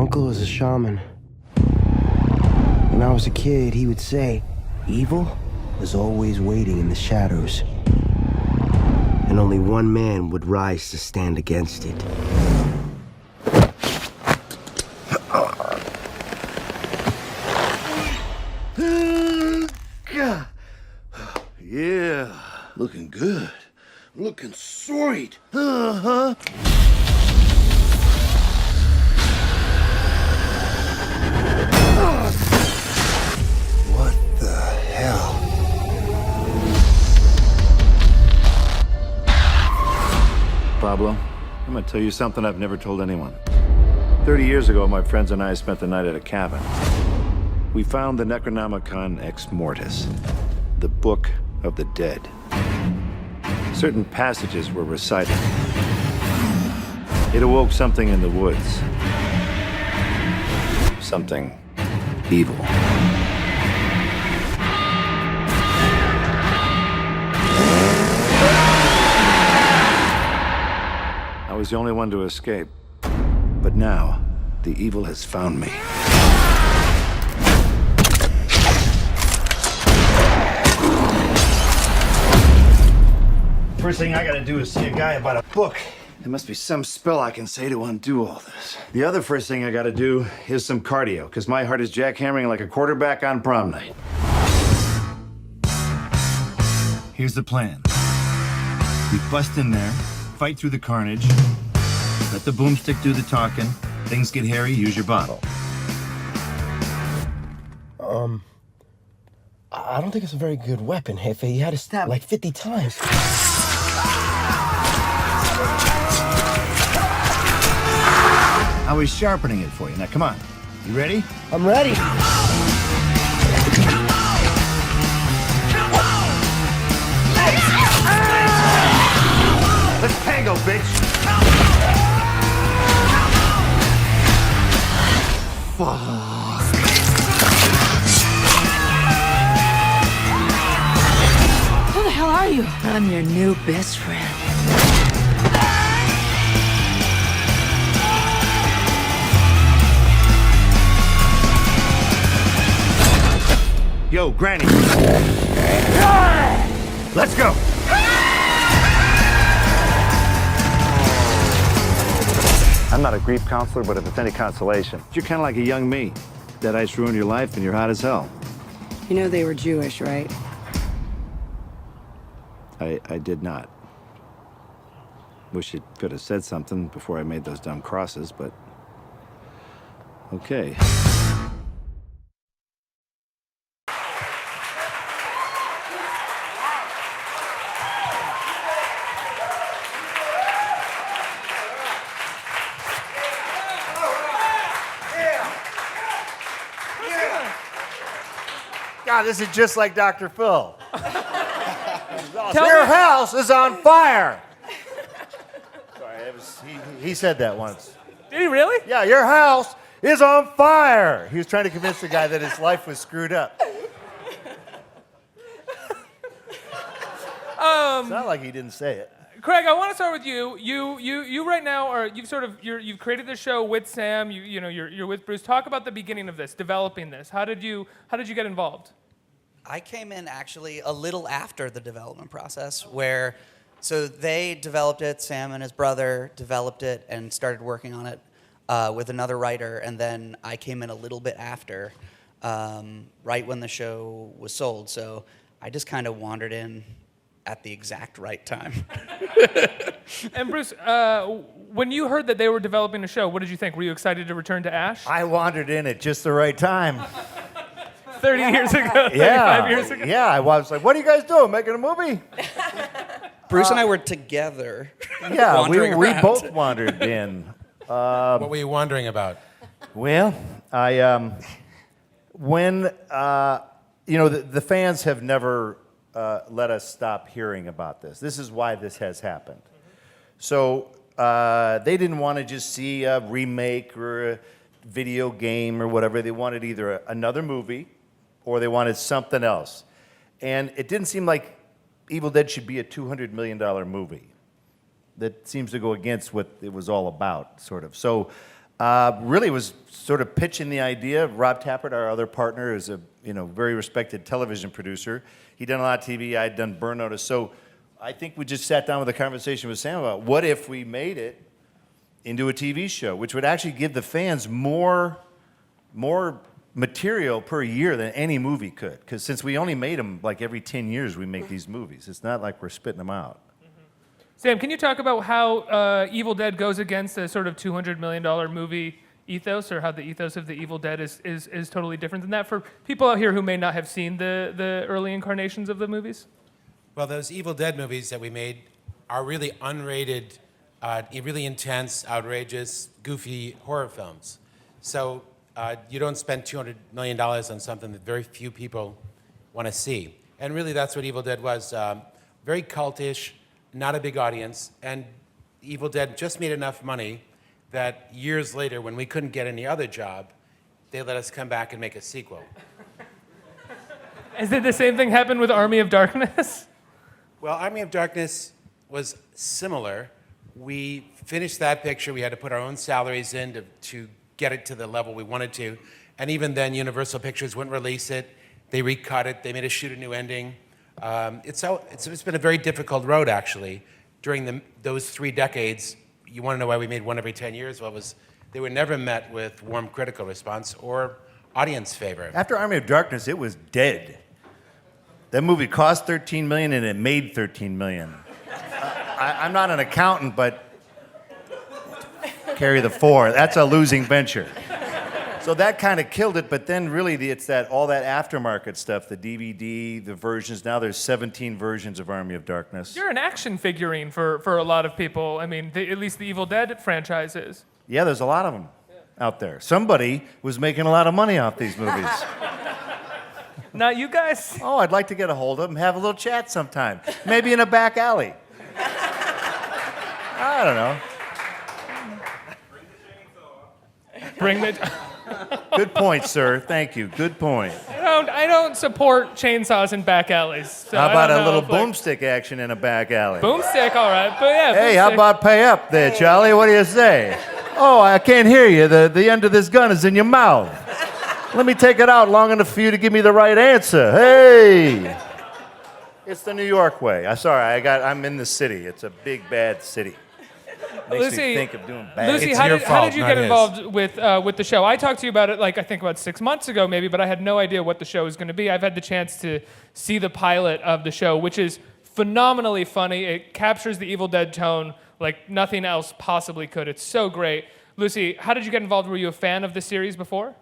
uncle is a shaman. When I was a kid, he would say, evil is always waiting in the shadows. And only one man would rise to stand against it. Yeah, looking good. Looking sweet. What the hell? Pablo, I'm gonna tell you something I've never told anyone. 30 years ago, my friends and I spent the night at a cabin. We found the Necronomicon Ex Mortis, the Book of the Dead. Certain passages were recited. It awoke something in the woods. Something evil. I was the only one to escape. But now, the evil has found me. First thing I gotta do is see a guy about a book. There must be some spell I can say to undo all this. The other first thing I gotta do is some cardio, because my heart is jackhammering like a quarterback on prom night. Here's the plan. We bust in there, fight through the carnage, let the boomstick do the talking. Things get hairy, use your bottle. I don't think it's a very good weapon, Jefe. You had to stab like 50 times. I was sharpening it for you. Now, come on. You ready? I'm ready. Let's tango, bitch! Fuck. Who the hell are you? I'm your new best friend. Yo, Granny. Let's go. I'm not a grief counselor, but if it's any consolation, you're kind of like a young me. That ice ruined your life, and you're hot as hell. You know they were Jewish, right? I did not. Wish you could have said something before I made those dumb crosses, but okay. God, this is just like Dr. Phil. Your house is on fire. Sorry, he said that once. Did he really? Yeah, your house is on fire. He was trying to convince the guy that his life was screwed up. It's not like he didn't say it. Craig, I want to start with you. You right now are you've created this show with Sam. You're with Bruce. Talk about the beginning of this, developing this. How did you get involved? I came in actually a little after the development process, so they developed it. Sam and his brother developed it and started working on it with another writer, and then I came in a little bit after, right when the show was sold. So I just kind of wandered in at the exact right time. And Bruce, when you heard that they were developing a show, what did you think? Were you excited to return to Ash? I wandered in at just the right time. 30 years ago, 35 years ago? Yeah, I was like, what are you guys doing, making a movie? Bruce and I were together. Yeah, we both wandered in. What were you wondering about? Well, the fans have never let us stop hearing about this. This is why this has happened. So they didn't want to just see a remake or a video game or whatever. They wanted either another movie or they wanted something else. And it didn't seem like Evil Dead should be a $200 million movie. That seems to go against what it was all about, sort of. So really was sort of pitching the idea. Rob Tappert, our other partner, is a very respected television producer. He'd done a lot of TV. I'd done Burn Notice. So I think we just sat down with a conversation with Sam about what if we made it into a TV show, which would actually give the fans more material per year than any movie could. Because since we only made them like every 10 years, we make these movies. It's not like we're spitting them out. Sam, can you talk about how Evil Dead goes against a sort of $200 million movie ethos, or how the ethos of the Evil Dead is totally different than that for people out here who may not have seen the early incarnations of the movies? Well, those Evil Dead movies that we made are really unrated, really intense, outrageous, goofy horror films. So you don't spend $200 million on something that very few people want to see. And really that's what Evil Dead was. Very cultish, not a big audience, and Evil Dead just made enough money that years later, when we couldn't get any other job, they let us come back and make a sequel. Did the same thing happen with Army of Darkness? Well, Army of Darkness was similar. We finished that picture. We had to put our own salaries in to get it to the level we wanted to. And even then, Universal Pictures wouldn't release it. They recut it. They made us shoot a new ending. It's been a very difficult road, actually. During those 3 decades, you want to know why we made one every 10 years? Well, they were never met with warm critical response or audience favor. After Army of Darkness, it was dead. That movie cost $13 million and it made $13 million. I'm not an accountant, but carry the 4. That's a losing venture. So that kind of killed it, but then really it's all that aftermarket stuff, the DVD, the versions. Now there's 17 versions of Army of Darkness. You're an action figurine for a lot of people. I mean, at least the Evil Dead franchise is. Yeah, there's a lot of them out there. Somebody was making a lot of money off these movies. Not you guys? Oh, I'd like to get a hold of them, have a little chat sometime. Maybe in a back alley. I don't know. Bring the... Good point, sir. Thank you. Good point. I don't support chainsaws in back alleys. So How about a little like, boomstick action in a back alley? boomstick, all right. But yeah. Hey, boomstick. how about pay up there, Charlie? What do you say? Oh, I can't hear you. The end of this gun is in your mouth. Let me take it out long enough for you to give me the right answer. Hey! It's the New York way. I'm in the city. It's a big, bad city. Makes me think of doing bad. Lucy, It's how your did fault, you not get his. involved with the show? I talked to you about it, I think about 6 months ago maybe, but I had no idea what the show was going to be. I've had the chance to see the pilot of the show, which is phenomenally funny. It captures the Evil Dead tone like nothing else possibly could. It's so great. Lucy, how did you get involved? Were you a fan of the series before?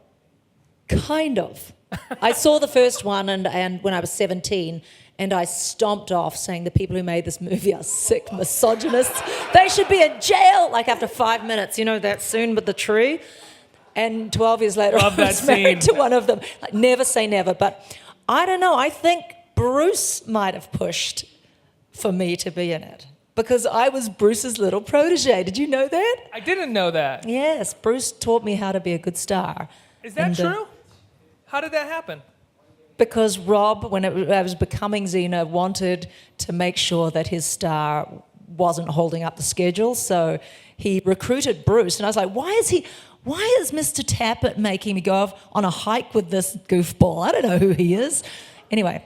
Kind of. I saw the first one and when I was 17, and I stomped off saying the people who made this movie are sick misogynists. They should be in jail, like after 5 minutes, that scene with the tree. And 12 years later, Love I was that married scene. to one of them. Like, never say never, but I don't know. I think Bruce might have pushed for me to be in it because I was Bruce's little protege. Did you know that? I didn't know that. Yes, Bruce taught me how to be a good star. Is that And, true? How did that happen? Because Rob, when I was becoming Xena, wanted to make sure that his star wasn't holding up the schedule, so he recruited Bruce, and I was like, why is Mr. Tappert making me go off on a hike with this goofball? I don't know who he is. Anyway,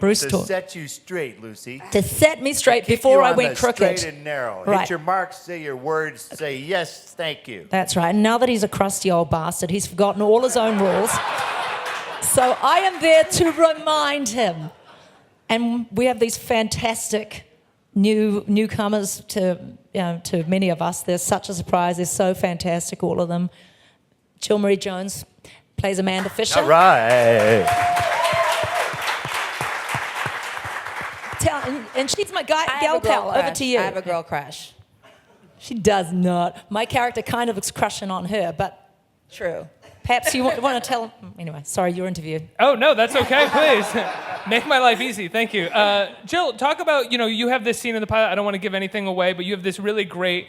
Bruce To taught. set you straight, Lucy. To set me straight Keep before you I on went the crooked. Straight and narrow. Right. Hit your marks, say your words, say yes, thank you. That's right. And now that he's a crusty old bastard, he's forgotten all his own rules. So I am there to remind him. And we have these fantastic newcomers to many of us. They're such a surprise. They're so fantastic, all of them. Jill Marie Jones plays Amanda Fisher. All right. And she's my gal I have a girl pal. Over crush. to you. I have a girl crush. She does not. My character kind of is crushing on her, but True. perhaps you want to tell... Anyway, sorry, your interview. Oh, no, that's okay, please. Make my life easy, thank you. Jill, talk about, you have this scene in the pilot. I don't want to give anything away, but you have this really great,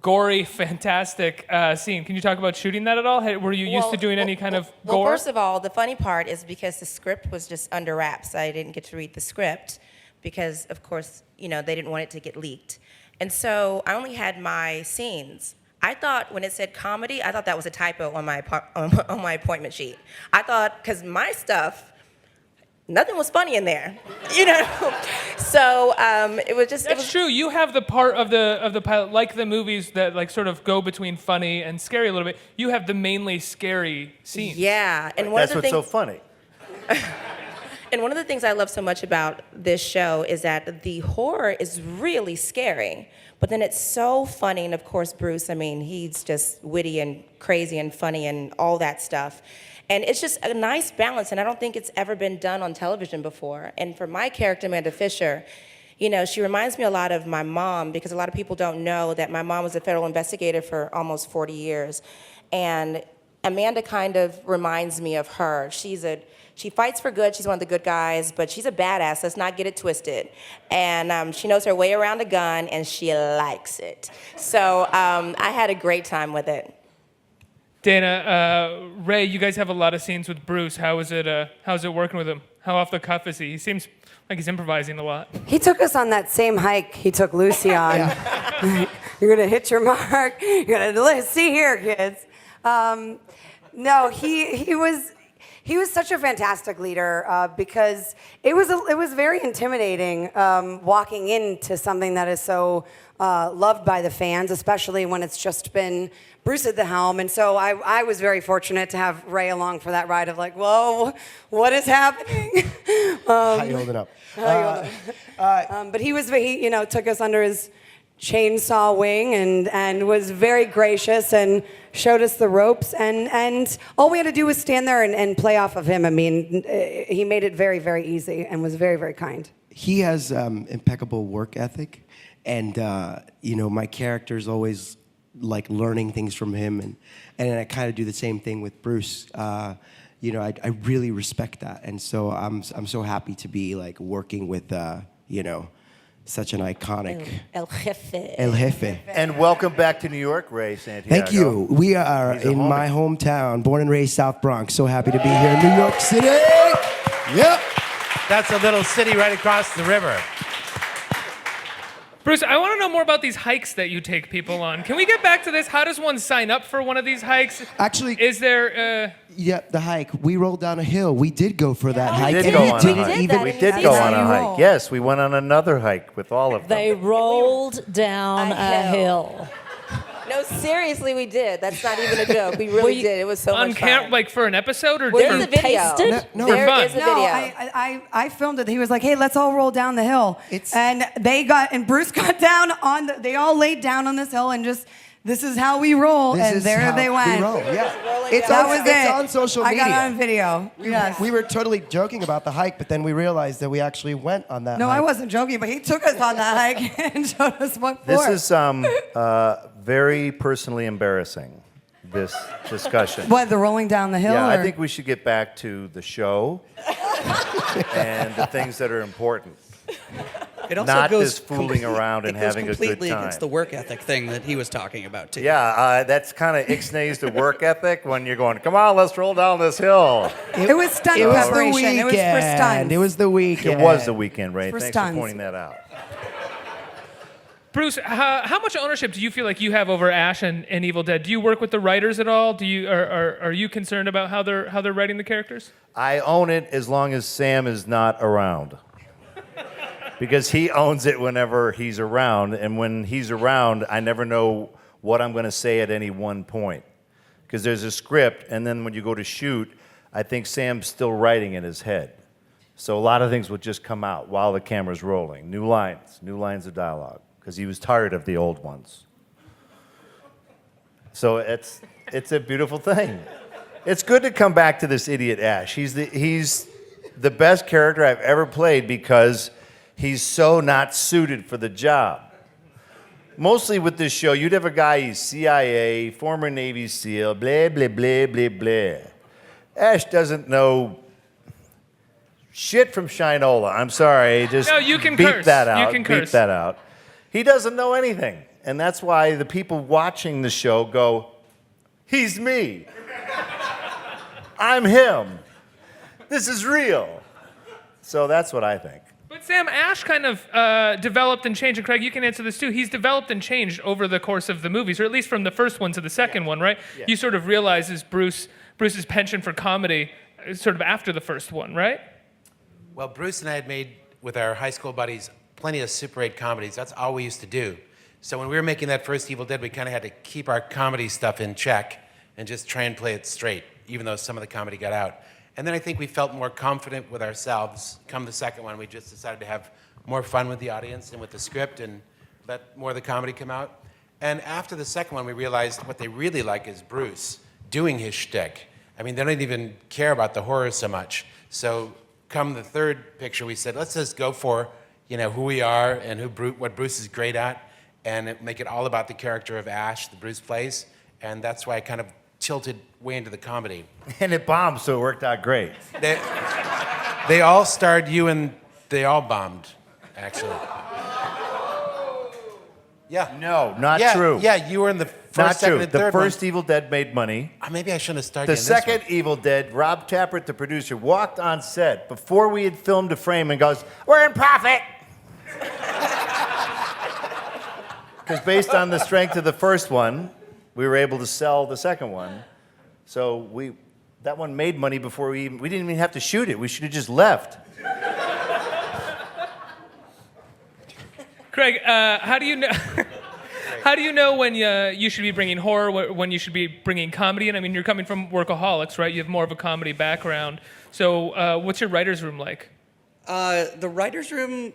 gory, fantastic scene. Can you talk about shooting that at all? Were you used to doing any kind of Well, gore? first of all, the funny part is because the script was just under wraps. I didn't get to read the script because, of course, they didn't want it to get leaked. And so I only had my scenes. I thought when it said comedy, I thought that was a typo on my on my appointment sheet. I thought, because my stuff, nothing was funny in there, you know. So it was just. That's true. You have the part of the pilot, like the movies that like sort of go between funny and scary a little bit. You have the mainly scary scenes. Yeah, and That's what's so funny. And one of the things I love so much about this show is that the horror is really scary, but then it's so funny. And of course, Bruce, I mean, he's just witty and crazy and funny and all that stuff. And it's just a nice balance, and I don't think it's ever been done on television before. And for my character, Amanda Fisher, you know, she reminds me a lot of my mom, because a lot of people don't know that my mom was a federal investigator for almost 40 years. And Amanda kind of reminds me of her. She fights for good. She's one of the good guys, but she's a badass. Let's not get it twisted. And she knows her way around a gun, and she likes it. So I had a great time with it. Dana, Ray, you guys have a lot of scenes with Bruce. How's it working with him? How off the cuff is he? He seems like he's improvising a lot. He took us on that same hike he took Lucy on. You're gonna hit your mark. You're gonna see here, kids. No, he was such a fantastic leader because it was very intimidating walking into something that is so loved by the fans, especially when it's just been Bruce at the helm. And so I was very fortunate to have Ray along for that ride of like, whoa, what is happening? How you holding up? But he took us under his chainsaw wing and was very gracious and showed us the ropes, and all we had to do was stand there and play off of him. I mean, he made it very, very easy and was very, very kind. He has impeccable work ethic, and my character's always like learning things from him, and I kind of do the same thing with Bruce. I really respect that, and so I'm so happy to be like working with such an iconic El Jefe. El Jefe. And welcome back to New York, Ray Santiago. Thank you. We are in my hometown, born and raised South Bronx. So happy to be here in New York City. Yep. That's a little city right across the river. Bruce, I want to know more about these hikes that you take people on. Can we get back to this? How does one sign up for one of these hikes? Actually, is there? Yeah, the hike. We rolled down a hill. We did go for that hike. We did go on a hike. Yes, we went on another hike with all of them. They rolled down a hill. No, seriously, we did. That's not even a joke. We really did. It was so much fun. Like for an episode or there's a video. There is a video. I filmed it. He was like, "Hey, let's all roll down the hill." And Bruce got down they all laid down on this hill and just. This is how we roll, and there they went. We roll. Yeah, it's on social media. I got on video. Yes. We were totally joking about the hike, but then we realized that we actually went on that. No, hike. I wasn't joking, but he took us on that hike and showed us what for. This is very personally embarrassing. This discussion. What, the rolling down the hill? Yeah, I think we should get back to the show and the things that are important. It also not goes this fooling around and having a good time. completely against the work ethic thing that he was talking about too. Yeah, that's kind of ixnays the work ethic when you're going, come on, let's roll down this hill. It was stunt preparation. It was for stunts. It was the weekend. It was the weekend, Ray. For Thanks stunts. for pointing that out. Bruce, how much ownership do you feel like you have over Ash and Evil Dead? Do you work with the writers at all? Are you concerned about how they're writing the characters? I own it as long as Sam is not around. Because he owns it whenever he's around, and when he's around, I never know what I'm going to say at any one point. Because there's a script, and then when you go to shoot, I think Sam's still writing in his head. So a lot of things would just come out while the camera's rolling. New lines of dialogue, because he was tired of the old ones. So it's a beautiful thing. It's good to come back to this idiot Ash. He's the best character I've ever played because he's so not suited for the job. Mostly with this show, you'd have a guy, he's CIA, former Navy SEAL, blah, blah, blah, blah, blah. Ash doesn't know shit from Shinola. I'm sorry, just you can beat curse. that out. You can curse. Beat that out. He doesn't know anything. And that's why the people watching the show go, he's me. I'm him. This is real. So that's what I think. But Sam, Ash kind of developed and changed, and Craig, you can answer this too. He's developed and changed over the course of the movies, or at least from the first one to the second one, right? Yeah. You sort of realizes Bruce's penchant for comedy sort of after the first one, right? Well, Bruce and I had made, with our high school buddies, plenty of Super 8 comedies. That's all we used to do. So when we were making that first Evil Dead, we kind of had to keep our comedy stuff in check and just try and play it straight, even though some of the comedy got out. And then I think we felt more confident with ourselves. Come the second one, we just decided to have more fun with the audience and with the script and let more of the comedy come out. And after the second one, we realized what they really like is Bruce doing his shtick. I mean, they don't even care about the horror so much. So come the third picture, we said, let's just go for, who we are and what Bruce is great at, and make it all about the character of Ash that Bruce plays. And that's why I kind of tilted way into the comedy. And it bombed, so it worked out great. They all starred you, and they all bombed, actually. Yeah. No, not true. Yeah, you were in the first, Not second, true. and third The first one. Evil Dead made money. Maybe I shouldn't have started The in this second one. Evil Dead, Rob Tappert, the producer, walked on set before we had filmed a frame and goes, "We're in profit." Because based on the strength of the first one, we were able to sell the second one. So that one made money before we didn't even have to shoot it. We should have just left. Craig, how do you know? How do you know when you should be bringing horror, when you should be bringing comedy? And I mean, you're coming from Workaholics, right? You have more of a comedy background. So, what's your writers' room like? The writer's room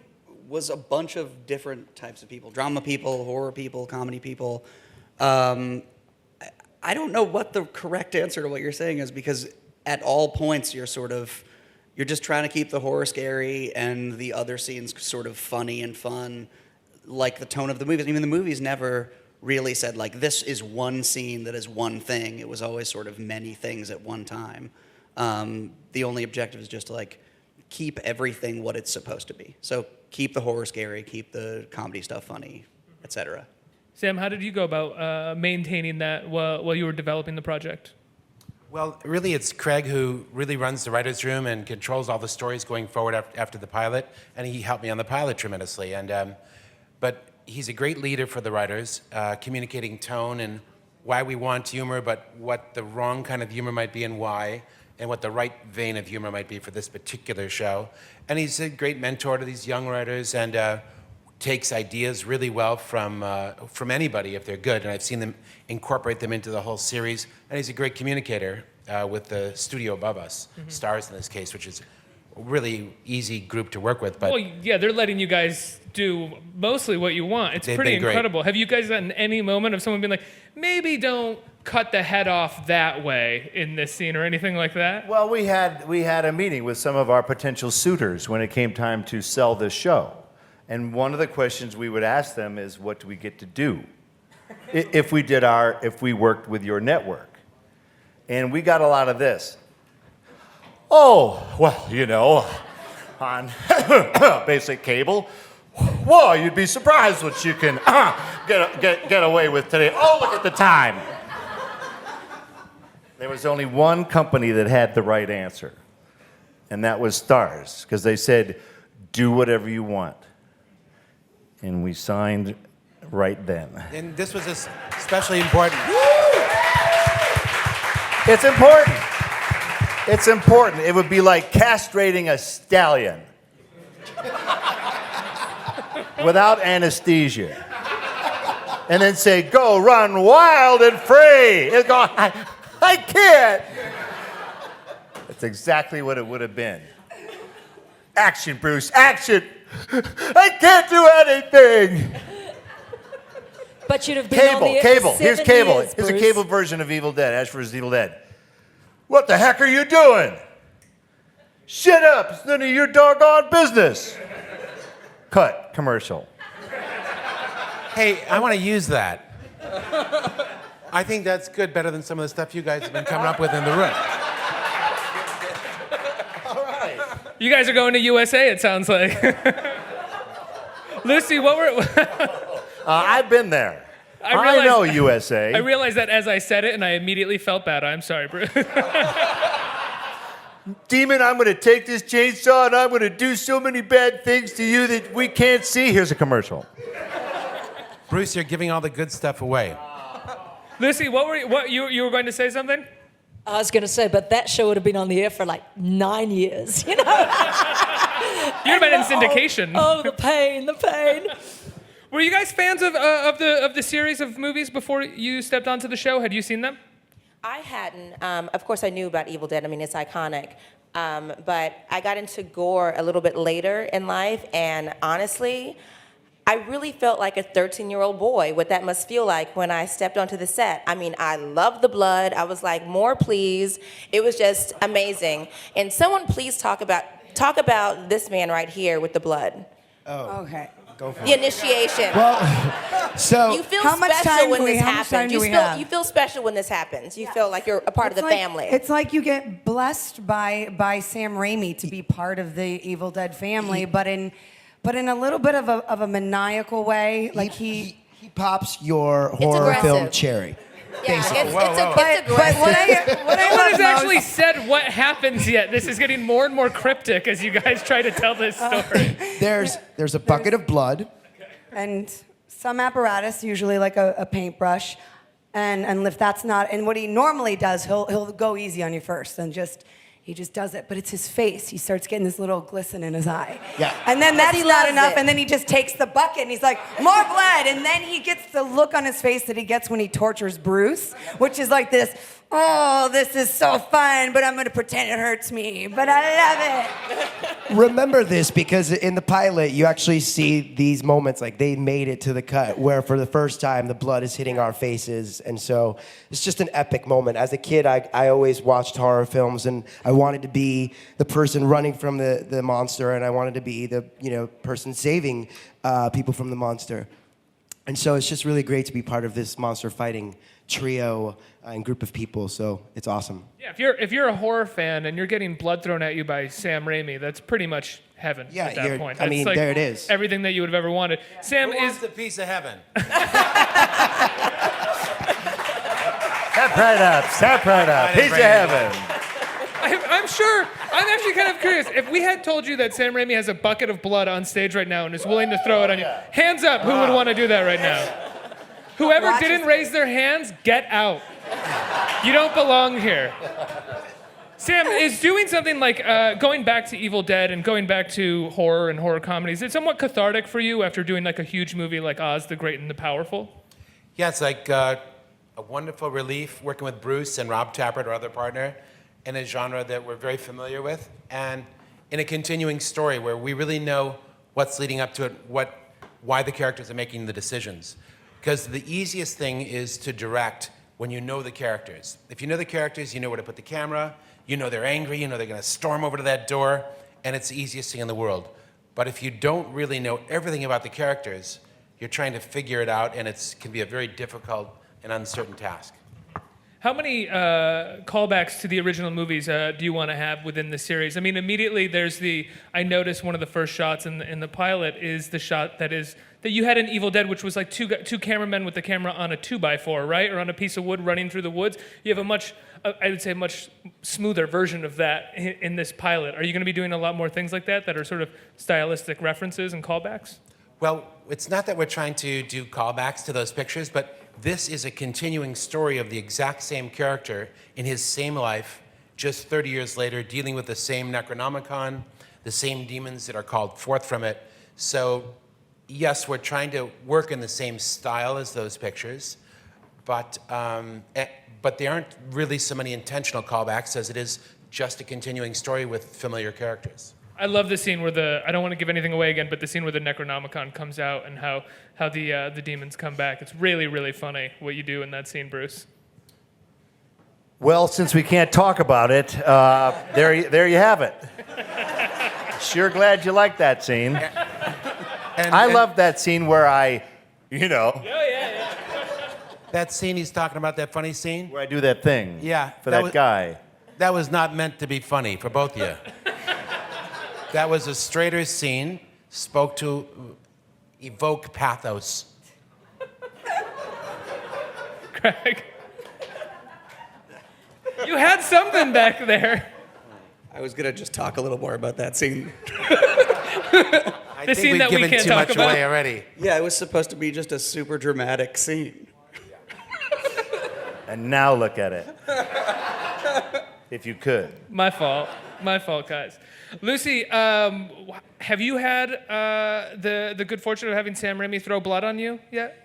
was a bunch of different types of people: drama people, horror people, comedy people. I don't know what the correct answer to what you're saying is, because at all points you're just trying to keep the horror scary and the other scenes sort of funny and fun, like the tone of the movies. I mean, the movies never really said, like, this is one scene that is one thing. It was always sort of many things at one time. The only objective is just to, like, keep everything what it's supposed to be. So keep the horror scary, keep the comedy stuff funny, etc. Sam, how did you go about maintaining that while you were developing the project? Well, really, it's Craig who really runs the writer's room and controls all the stories going forward after the pilot, and he helped me on the pilot tremendously. But he's a great leader for the writers, communicating tone and why we want humor, but what the wrong kind of humor might be and why, and what the right vein of humor might be for this particular show. And he's a great mentor to these young writers, and takes ideas really well from anybody if they're good, and I've seen them incorporate them into the whole series. And he's a great communicator with the studio above us, Starz in this case, which is a really easy group to work with. But Well, yeah, they're letting you guys do mostly what you want. It's They've pretty been great. incredible. Have you guys gotten any moment of someone being like, maybe don't cut the head off that way in this scene or anything like that? Well, we had a meeting with some of our potential suitors when it came time to sell this show. And one of the questions we would ask them is, what do we get to do if we worked with your network? And we got a lot of this. Oh, well, on basic cable, whoa, you'd be surprised what you can get away with today. Oh, look at the time. There was only one company that had the right answer, and that was Starz, because they said, do whatever you want. And we signed right then. and this was especially important. It's important. It's important. It would be like castrating a stallion without anesthesia. And then say, go run wild and free. It'd go, I can't. That's exactly what it would have been. Action, Bruce, action. I can't do anything. But you'd have been on the air Cable. for Here's 7 Cable. years, Here's a Bruce. Cable version of Evil Dead. Ash vs. Evil Dead. What the heck are you doing? Shut up. It's none of your doggone business. Cut. Commercial. Hey, I want to use that. I think that's good, better than some of the stuff you guys have been coming up with in the room. You guys are going to USA, it sounds like. Lucy, what were... I've been there. I I realized- know USA. I realized that as I said it, and I immediately felt bad. I'm sorry, Bruce. Demon, I'm going to take this chainsaw and I'm going to do so many bad things to you that we can't see. Here's a commercial. Bruce, you're giving all the good stuff away. Lucy, what you were going to say something? I was going to say, but that show would have been on the air for like 9 years, you know? You'd have been in syndication. Oh, the pain, the pain. Were you guys fans of the series of movies before you stepped onto the show? Had you seen them? I hadn't. Of course, I knew about Evil Dead. I mean, it's iconic. But I got into gore a little bit later in life, and honestly, I really felt like a 13-year-old boy, what that must feel like when I stepped onto the set. I mean, I loved the blood. I was like, more please. It was just amazing. And someone please talk about this man right here with the blood. Oh. Okay. Go for The it. initiation. Well, so You feel How much special time when do we- this how much time happens. do we have? You feel special when this happens. You feel like you're a part of the family. It's like you get blessed by Sam Raimi to be part of the Evil Dead family, but in a little bit of a maniacal way. Like he pops your horror aggressive. film cherry. Yeah, it's But aggressive. what I No one love has actually most- said what happens yet. This is getting more and more cryptic as you guys try to tell this story. There's a bucket of blood. and some apparatus, usually like a paintbrush, and if that's not, and what he normally does, he'll go easy on you first and he just does it, but it's his face. He starts getting this little glisten in his eye. Yeah. And then that's he not loves enough, it. and then he just takes the bucket and he's like, more blood. And then he gets the look on his face that he gets when he tortures Bruce, which is like this, oh, this is so fun, but I'm gonna pretend it hurts me, but I love it. Remember this because in the pilot, you actually see these moments like they made it to the cut where for the first time the blood is hitting our faces. And so it's just an epic moment. As a kid, I always watched horror films and I wanted to be the person running from the monster and I wanted to be the person saving people from the monster. And so it's just really great to be part of this monster fighting trio and group of people, so it's awesome. Yeah, if you're a horror fan and you're getting blood thrown at you by Sam Raimi, that's pretty much heaven at that point. I That's mean, like there it is. Everything that you would have ever wanted. Sam Who is wants a piece of heaven? Step right up. Piece of heaven. I'm sure. I'm actually kind of curious. If we had told you that Sam Raimi has a bucket of blood on stage right now and is willing to throw it on you, hands up, who would want to do that right now? Whoever Watch didn't his raise their hands, get out. You don't belong here. Sam, is doing something like going back to Evil Dead and going back to horror and horror comedies, is it somewhat cathartic for you after doing like a huge movie like Oz the Great and the Powerful? Yeah, it's like a wonderful relief working with Bruce and Rob Tappert, our other partner, in a genre that we're very familiar with, and in a continuing story where we really know what's leading up to it, why the characters are making the decisions. Because the easiest thing is to direct when you know the characters. If you know the characters, you know where to put the camera, you know they're angry, you know they're gonna storm over to that door, and it's the easiest thing in the world. But if you don't really know everything about the characters, you're trying to figure it out, and it can be a very difficult and uncertain task. How many callbacks to the original movies do you want to have within the series? I mean, immediately there's I noticed one of the first shots in the pilot is the shot that you had in Evil Dead, which was like two cameramen with the camera on a 2x4, right? Or on a piece of wood running through the woods. You have I would say, much smoother version of that in this pilot. Are you going to be doing a lot more things like that are sort of stylistic references and callbacks? Well, it's not that we're trying to do callbacks to those pictures, but this is a continuing story of the exact same character in his same life, just 30 years later, dealing with the same Necronomicon, the same demons that are called forth from it. So, yes, we're trying to work in the same style as those pictures, but there aren't really so many intentional callbacks as it is just a continuing story with familiar characters. I love the scene where I don't want to give anything away again, but the scene where the Necronomicon comes out and how the demons come back. It's really, really funny what you do in that scene, Bruce. Well, since we can't talk about it, there you have it. Sure glad you liked that scene. I love that scene where That scene he's talking about, that funny scene? where I do that thing. Yeah, For that that was- guy. That was not meant to be funny for both of you. That was a straighter scene, spoke to evoke pathos. Craig. You had something back there. I was gonna just talk a little more about that scene. I The think scene we've that we given can't too talk much about. away already. Yeah, it was supposed to be just a super dramatic scene. And now look at it. If you could. My fault, guys. Lucy, have you had the good fortune of having Sam Raimi throw blood on you yet?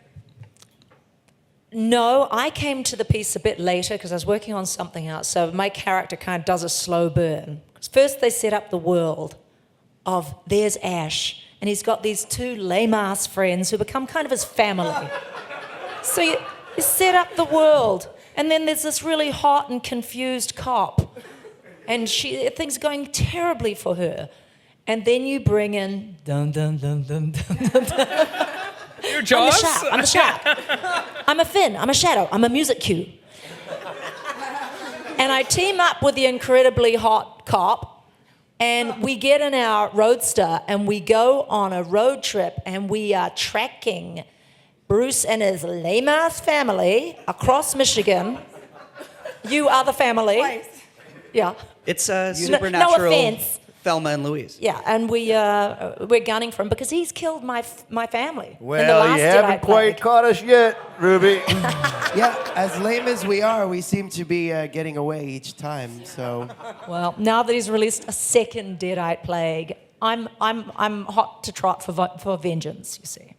No, I came to the piece a bit later because I was working on something else. So my character kind of does a slow burn. First, they set up the world of there's Ash, and he's got these two lame-ass friends who become kind of his family. So you set up the world, and then there's this really hot and confused cop, and things are going terribly for her. And then you bring in dun dun dun dun dun dun. dun. Your Jaws? I'm the shark. I'm a fin. I'm a shadow. I'm a music cue. And I team up with the incredibly hot cop, and we get in our roadster, and we go on a road trip, and we are tracking Bruce and his lame-ass family across Michigan. You are the family. Twice. Yeah. It's a No supernatural offense. Thelma and Louise. Yeah, and we're gunning for him because he's killed my family. in the Well, last you Dead Eye haven't quite Plague. caught us yet, Ruby. Yeah, as lame as we are, we seem to be getting away each time. So Well, now that he's released a second Deadite Plague, I'm hot to trot for vengeance. You see,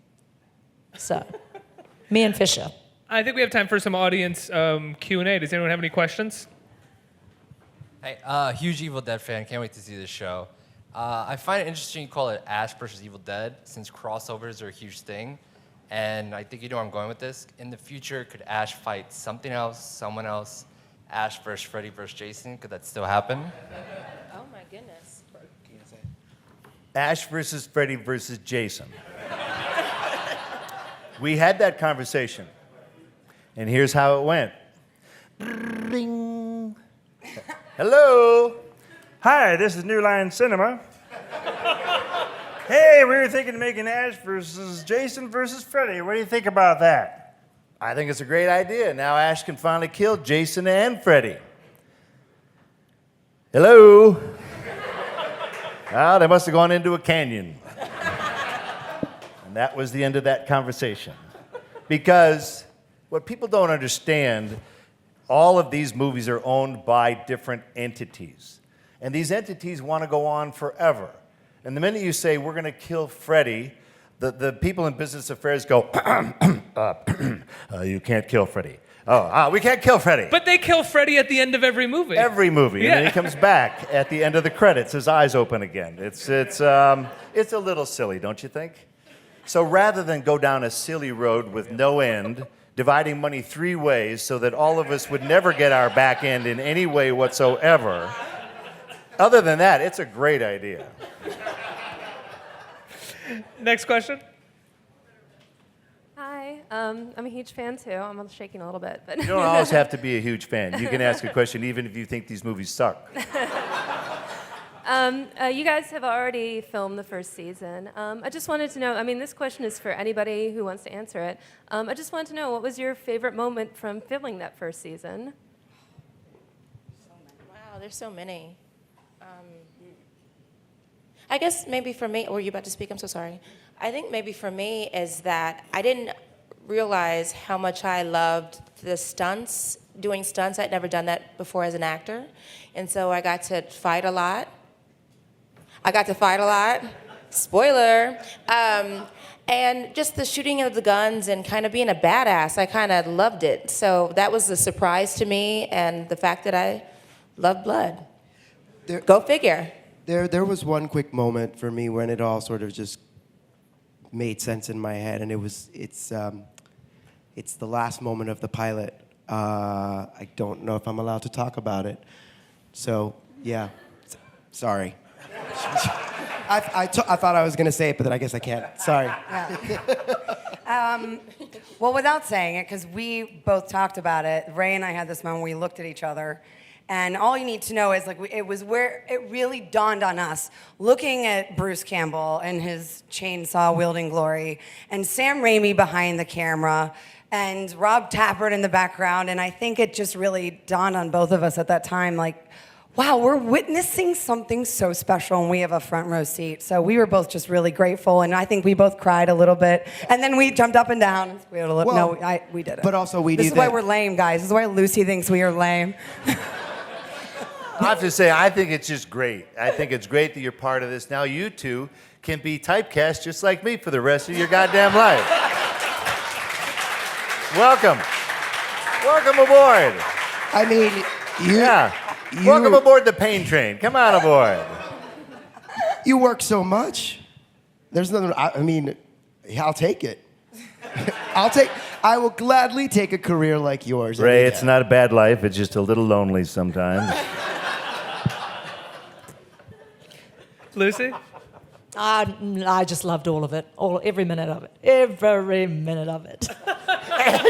so me and Fisher. I think we have time for some audience Q&A. Does anyone have any questions? Hey, huge Evil Dead fan. Can't wait to see this show. I find it interesting you call it Ash versus Evil Dead, since crossovers are a huge thing. And I think you know where I'm going with this. In the future, could Ash fight something else, someone else? Ash versus Freddy versus Jason? Could that still happen? Oh my goodness. Ash versus Freddy versus Jason. We had that conversation. And here's how it went. Ring. Hello. Hi, this is New Line Cinema. Hey, we were thinking of making Ash versus Jason versus Freddy. What do you think about that? I think it's a great idea. Now Ash can finally kill Jason and Freddy. Hello. Well, they must have gone into a canyon. And that was the end of that conversation. Because what people don't understand, all of these movies are owned by different entities. And these entities want to go on forever. And the minute you say, we're going to kill Freddy, the people in business affairs go, you can't kill Freddy. We can't kill Freddy. But they kill Freddy at the end of every movie. Every movie. Yeah. And then he comes back at the end of the credits, his eyes open again. It's a little silly, don't you think? So rather than go down a silly road with no end, dividing money 3 ways so that all of us would never get our back end in any way whatsoever. Other than that, it's a great idea. Next question. Hi, I'm a huge fan too. I'm shaking a little bit, but You don't always have to be a huge fan. You can ask a question even if you think these movies suck. You guys have already filmed the first season. I just wanted to know, I mean, this question is for anybody who wants to answer it. I just wanted to know, what was your favorite moment from filming that first season? Wow, there's so many. I guess maybe for me, were you about to speak? I'm so sorry. I think maybe for me is that I didn't realize how much I loved the stunts, doing stunts. I'd never done that before as an actor. And so I got to fight a lot. Spoiler. And just the shooting of the guns and kind of being a badass, I kind of loved it. So that was a surprise to me, and the fact that I love blood. Go figure. there was one quick moment for me when it all sort of just made sense in my head, and it's the last moment of the pilot. I don't know if I'm allowed to talk about it, so yeah, sorry. I thought I was gonna say it, but then I guess I can't. Sorry. Well, without saying it, because we both talked about it, Ray and I had this moment where we looked at each other, and all you need to know is it was where it really dawned on us, looking at Bruce Campbell and his chainsaw wielding glory, and Sam Raimi behind the camera, and Rob Tappert in the background, and I think it just really dawned on both of us at that time, like, wow, we're witnessing something so special, and we have a front row seat. So we were both just really grateful, and I think we both cried a little bit, and then we jumped up and down. We had a little, Well, we did it. but also we This did is why that- we're lame, guys. This is why Lucy thinks we are lame. I have to say, I think it's just great. I think it's great that you're part of this. Now you two can be typecast just like me for the rest of your goddamn life. Welcome. Welcome aboard. I mean, Welcome aboard the pain train. Come on aboard. You work so much. There's nothing. I mean, I'll take it. I will gladly take a career like yours. Ray, any it's day. not a bad life. It's just a little lonely sometimes. Lucy? I just loved all of it, every minute of it, every minute of it.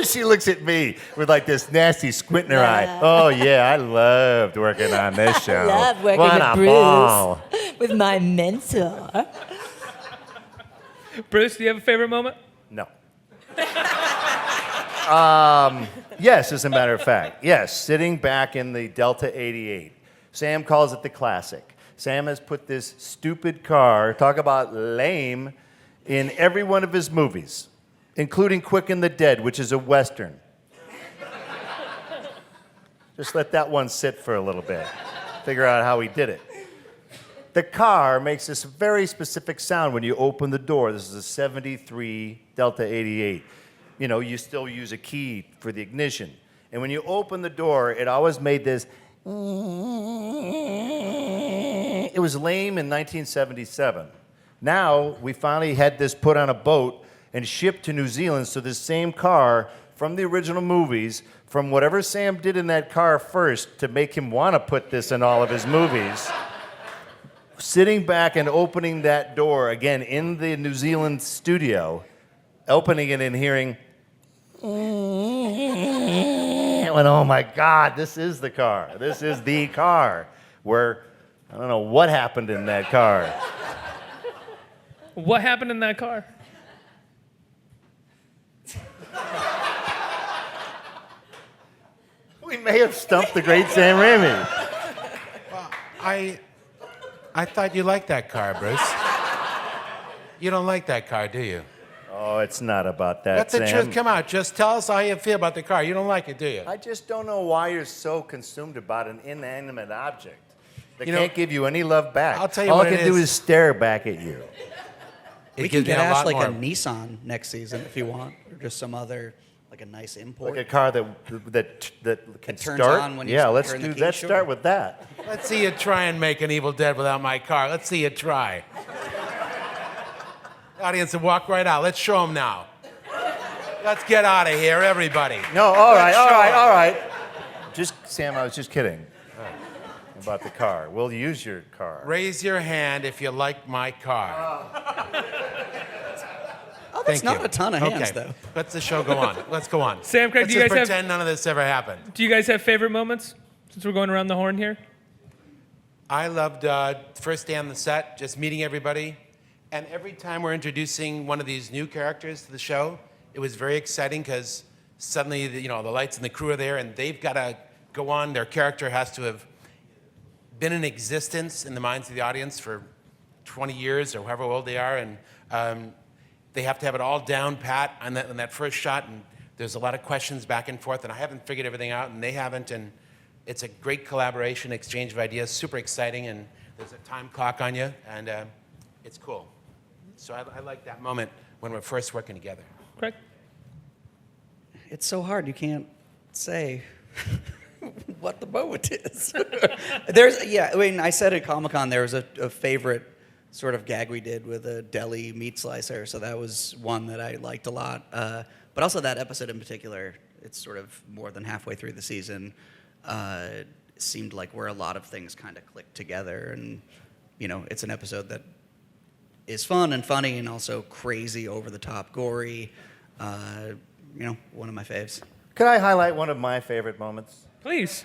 She looks at me with like this nasty squint in her eye. Oh yeah, I loved working on this show. Love working What with a Bruce, ball. with my mentor. Bruce, do you have a favorite moment? No. Yes, as a matter of fact. Yes, sitting back in the Delta 88. Sam calls it the classic. Sam has put this stupid car, talk about lame, in every one of his movies, including Quick and the Dead, which is a Western. Just let that one sit for a little bit. Figure out how he did it. The car makes this very specific sound when you open the door. This is a 73 Delta 88. You know, you still use a key for the ignition. And when you open the door, it always made this. It was lame in 1977. Now, we finally had this put on a boat and shipped to New Zealand, so this same car from the original movies, from whatever Sam did in that car first to make him want to put this in all of his movies, sitting back and opening that door, again, in the New Zealand studio, opening it and hearing, I went, oh my God, this is the car. This is the car. Where, I don't know what happened in that car. What happened in that car? We may have stumped the great Sam Raimi. I thought you liked that car, Bruce. You don't like that car, do you? Oh, it's not about that, Let the Sam. truth come out. Just tell us how you feel about the car. You don't like it, do you? I just don't know why you're so consumed about an inanimate object that You know, can't give you any love back. I'll tell you all what it it can do is. is stare back at you. It We can gives me get a Ash lot like a more. Nissan next season if you want, or just some other, like a nice import. Like a car that can It turns start. on when you yeah, put let's her in the do. key, Let's sure. start with that. Let's see you try and make an Evil Dead without my car. Let's see you try. Audience, will walk right out. Let's show them now. Let's get out of here, everybody. No, all right, Let's all show right, 'em. all right. Just Sam, I was just kidding about the car. We'll use your car. Raise your hand if you like my car. Oh, that's Thank not you. a ton of hands, Okay. though. Let the show go on. Let's go on. Sam, Craig, Let's do you just guys have- pretend none of this ever happened. Do you guys have favorite moments since we're going around the horn here? I loved first day on the set, just meeting everybody. And every time we're introducing one of these new characters to the show, it was very exciting because suddenly, the lights and the crew are there and they've got to go on. Their character has to have been in existence in the minds of the audience for 20 years or however old they are. And they have to have it all down pat on that first shot. And there's a lot of questions back and forth. And I haven't figured everything out and they haven't. And it's a great collaboration, exchange of ideas, super exciting. And there's a time clock on you. And it's cool. So I like that moment when we're first working together. Craig? It's so hard. You can't say what the moment is. I said at Comic-Con there was a favorite sort of gag we did with a deli meat slicer, so that was one that I liked a lot. But also that episode in particular, it's sort of more than halfway through the season, seemed like where a lot of things kind of clicked together, and it's an episode that is fun and funny and also crazy, over the top, gory. One of my faves. Could I highlight one of my favorite moments? Please.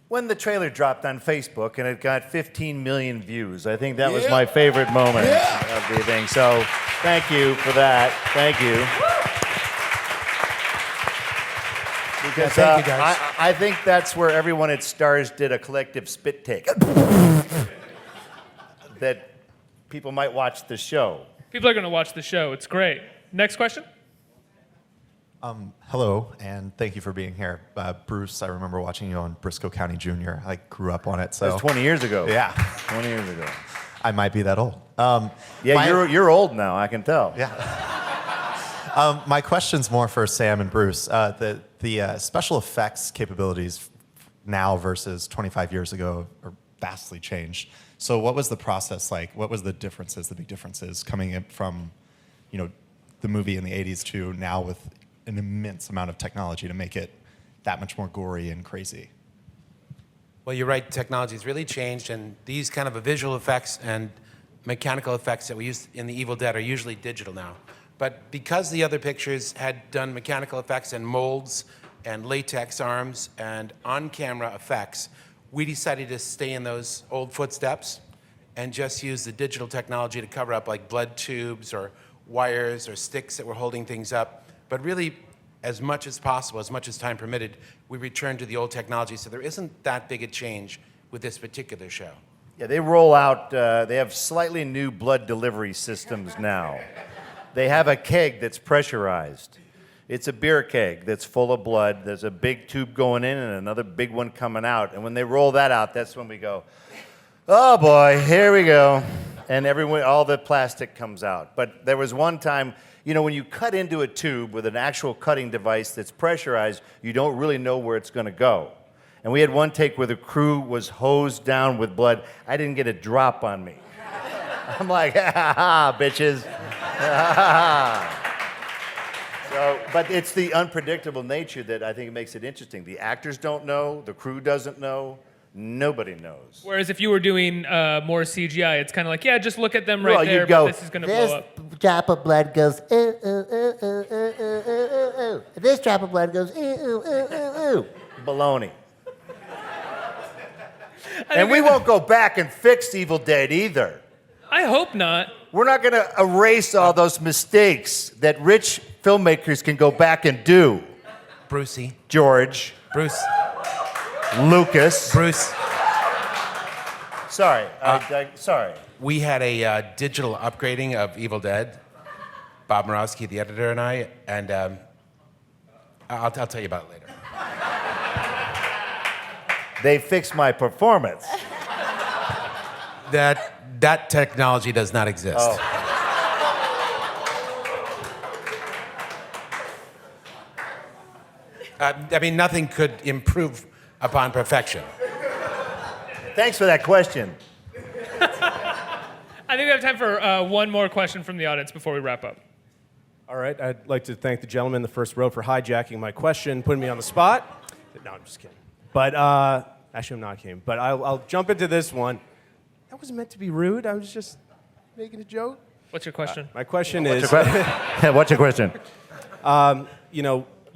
When the trailer dropped on Facebook and it got 15 million views. I think that was my favorite moment of the thing. So thank you for that. Thank you. Because thank you, guys. I think that's where everyone at Starz did a collective spit take. That people might watch the show. People are going to watch the show. It's great. Next question. Hello, and thank you for being here. Bruce, I remember watching you on Briscoe County Jr. I grew up on it, so... That was 20 years ago. Yeah. 20 years ago. I might be that old. You're old now, I can tell. Yeah. My question's more for Sam and Bruce. The special effects capabilities now versus 25 years ago are vastly changed. So what was the process like? What was the differences, the big differences coming in from, the movie in the 80s to now with an immense amount of technology to make it that much more gory and crazy? Well, you're right. Technology's really changed, and these kind of visual effects and mechanical effects that we use in The Evil Dead are usually digital now. But because the other pictures had done mechanical effects and molds and latex arms and on-camera effects, we decided to stay in those old footsteps and just use the digital technology to cover up like blood tubes or wires or sticks that were holding things up. But really, as much as possible, as much as time permitted, we returned to the old technology. So there isn't that big a change with this particular show. Yeah, they roll out, they have slightly new blood delivery systems now. They have a keg that's pressurized. It's a beer keg that's full of blood. There's a big tube going in and another big one coming out. And when they roll that out, that's when we go, oh boy, here we go. And all the plastic comes out. But there was one time, when you cut into a tube with an actual cutting device that's pressurized, you don't really know where it's going to go. And we had one take where the crew was hosed down with blood. I didn't get a drop on me. I'm like, ha ha ha, bitches. But it's the unpredictable nature that I think makes it interesting. The actors don't know, the crew doesn't know, nobody knows. Whereas if you were doing more CGI, it's kind of like, yeah, just look at them right Well, there, you'd go, but this is going to blow up. This drop of blood goes, ooh, ooh, ooh, ooh, ooh, ooh, ooh, ooh. This drop of blood goes, ooh, ooh, ooh, ooh, ooh. Baloney. And we won't go back and fix Evil Dead either. I hope not. We're not going to erase all those mistakes that rich filmmakers can go back and do. Brucey. George. Bruce. Lucas. Bruce. Sorry. Sorry. We had a digital upgrading of Evil Dead. Bob Morowski, the editor, and I, and I'll tell you about it later. They fixed my performance. That technology does not exist. Oh. Nothing could improve upon perfection. Thanks for that question. I think we have time for one more question from the audience before we wrap up. All right, I'd like to thank the gentleman in the first row for hijacking my question, putting me on the spot. No, I'm just kidding. But actually, I'm not kidding. But I'll jump into this one. That wasn't meant to be rude. I was just making a joke. What's your question? My question is... What's your question?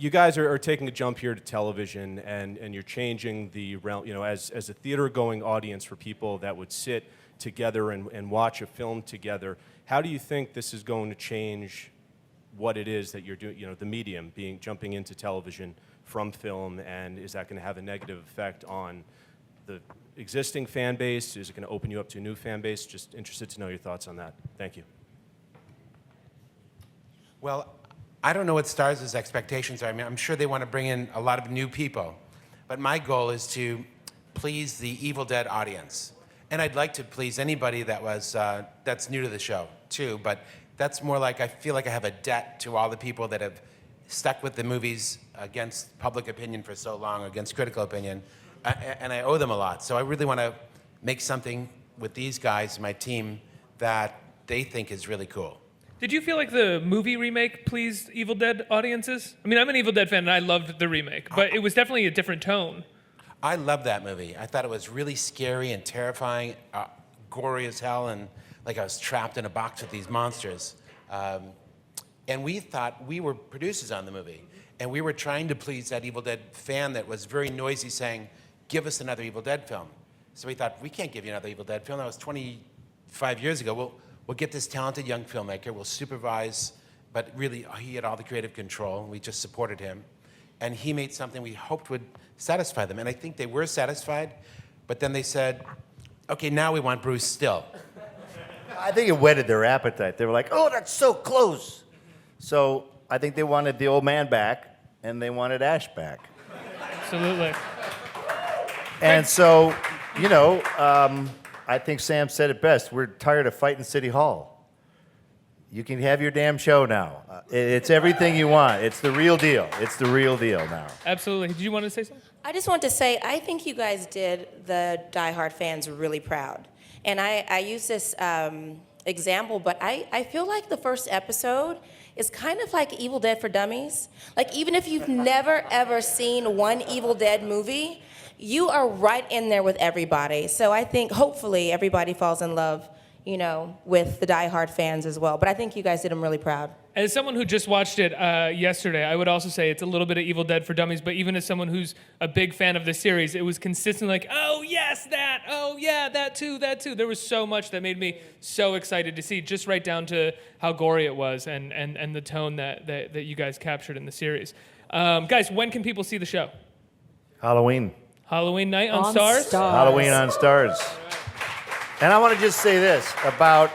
You guys are taking a jump here to television, and you're changing the realm, as a theater-going audience for people that would sit together and watch a film together. How do you think this is going to change what it is that you're doing, the medium, jumping into television from film, and is that going to have a negative effect on the existing fan base? Is it going to open you up to a new fan base? Just interested to know your thoughts on that. Thank you. Well, I don't know what Starz' expectations are. I'm sure they want to bring in a lot of new people. But my goal is to please the Evil Dead audience. And I'd like to please anybody that's new to the show, too. But that's more like I feel like I have a debt to all the people that have stuck with the movies against public opinion for so long, against critical opinion. And I owe them a lot. So I really want to make something with these guys, my team, that they think is really cool. Did you feel like the movie remake pleased Evil Dead audiences? I'm an Evil Dead fan, and I loved the remake, but it was definitely a different tone. I loved that movie. I thought it was really scary and terrifying, gory as hell, and like I was trapped in a box with these monsters. And we thought we were producers on the movie, and we were trying to please that Evil Dead fan that was very noisy saying, give us another Evil Dead film. So we thought, we can't give you another Evil Dead film. That was 25 years ago. We'll get this talented young filmmaker, we'll supervise, but really he had all the creative control. We just supported him. and he made something we hoped would satisfy them. And I think they were satisfied, but then they said, okay, now we want Bruce still. I think it whetted their appetite. They were like, oh, that's so close. So I think they wanted the old man back, and they wanted Ash back. Absolutely. And so, I think Sam said it best. We're tired of fighting City Hall. You can have your damn show now. It's everything you want. It's the real deal. It's the real deal now. Absolutely. Did you want to say something? I just want to say, I think you guys did the diehard fans really proud. And I use this example, but I feel like the first episode is kind of like Evil Dead for Dummies. Like, even if you've never, ever seen one Evil Dead movie, you are right in there with everybody. So I think, hopefully, everybody falls in love, with the diehard fans as well. But I think you guys did them really proud. As someone who just watched it yesterday, I would also say it's a little bit of Evil Dead for Dummies, but even as someone who's a big fan of the series, it was consistently like, oh, yes, that, oh, yeah, that too, that too. There was so much that made me so excited to see, just right down to how gory it was and the tone that you guys captured in the series. Guys, when can people see the show? Halloween. Halloween night on Starz? Halloween on Starz. And I want to just say this about,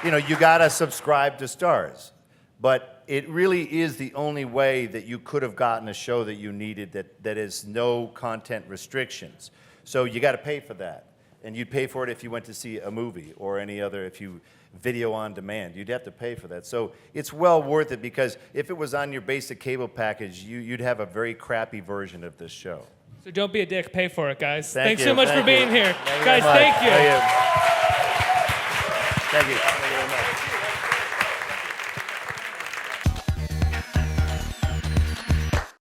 you got to subscribe to Starz. But it really is the only way that you could have gotten a show that you needed that is no content restrictions. So you got to pay for that. And you'd pay for it if you went to see a movie or any other, if you video on demand. You'd have to pay for that. So it's well worth it, because if it was on your basic cable package, you'd have a very crappy version of this show. So don't be a dick. Pay for it, guys. Thanks so much for being here. Guys, thank you. Thank you.